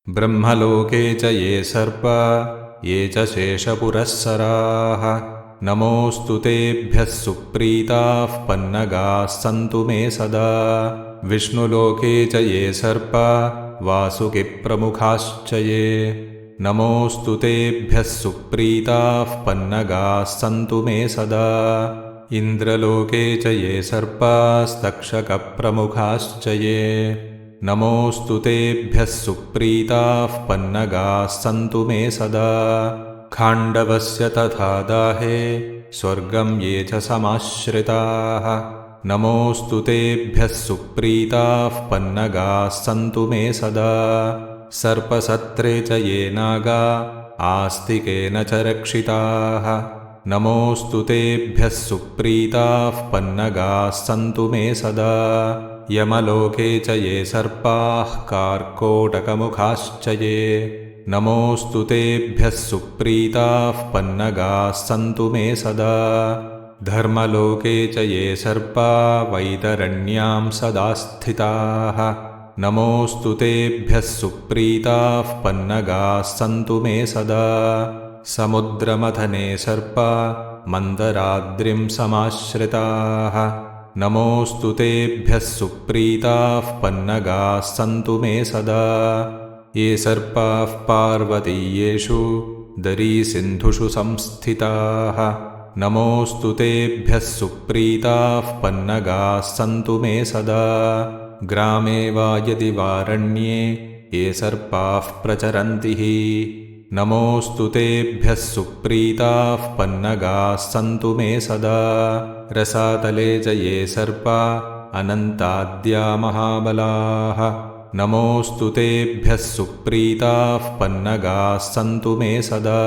ब्रह्मलोके च ये सर्पा ये च शेषपुरःसराः नमोऽस्तु तेभ्यः सुप्रीताः पन्नगाः सन्तु मे सदा। विष्णुलोके च ये सर्पा वासुकिप्रमुखाश्च ये नमोऽस्तु तेभ्यः सुप्रीताः पन्नगाः सन्तु मे सदा। इन्द्रलोके च ये सर्पास्तक्षकप्रमुखाश्च ये नमोऽस्तु तेभ्यः सुप्रीताः पन्नगाः सन्तु मे सदा। खाण्डवस्य तथा दाहे स्वर्गं ये च समाश्रिताः नमोऽस्तु तेभ्यः सुप्रीताः पन्नगाः सन्तु मे सदा। सर्पसत्रे च ये नागा आस्तिकेन च रक्षिताः नमोऽस्तु तेभ्यः सुप्रीताः पन्नगाः सन्तु मे सदा। यमलोके च ये सर्पाः कार्कोटकमुखाश्च ये नमोऽस्तु तेभ्यः सुप्रीताः पन्नगाः सन्तु मे सदा। धर्मलोके च ये सर्पा वैतरण्यां सदा स्थिताः नमोऽस्तु तेभ्यः सुप्रीताः पन्नगाः सन्तु मे सदा। समुद्रमथने सर्पा मन्दराद्रिं समाश्रिताः नमोऽस्तु तेभ्यः सुप्रीताः पन्नगाः सन्तु मे सदा। ये सर्पाः पार्वतीयेषु दरीसिन्धुषु संस्थिताः नमोऽस्तु तेभ्यः सुप्रीताः पन्नगाः सन्तु मे सदा। ग्रामे वा यदि वारण्ये ये सर्पाः प्रचरन्ति नमोऽस्तु तेभ्यः सुप्रीताः पन्नगाः सन्तु मे सदा। रसातले च ये सर्पा अनन्ताद्या महाबलाः नमोऽस्तु तेभ्यः सुप्रीताः पन्नगाः सन्तु मे सदा।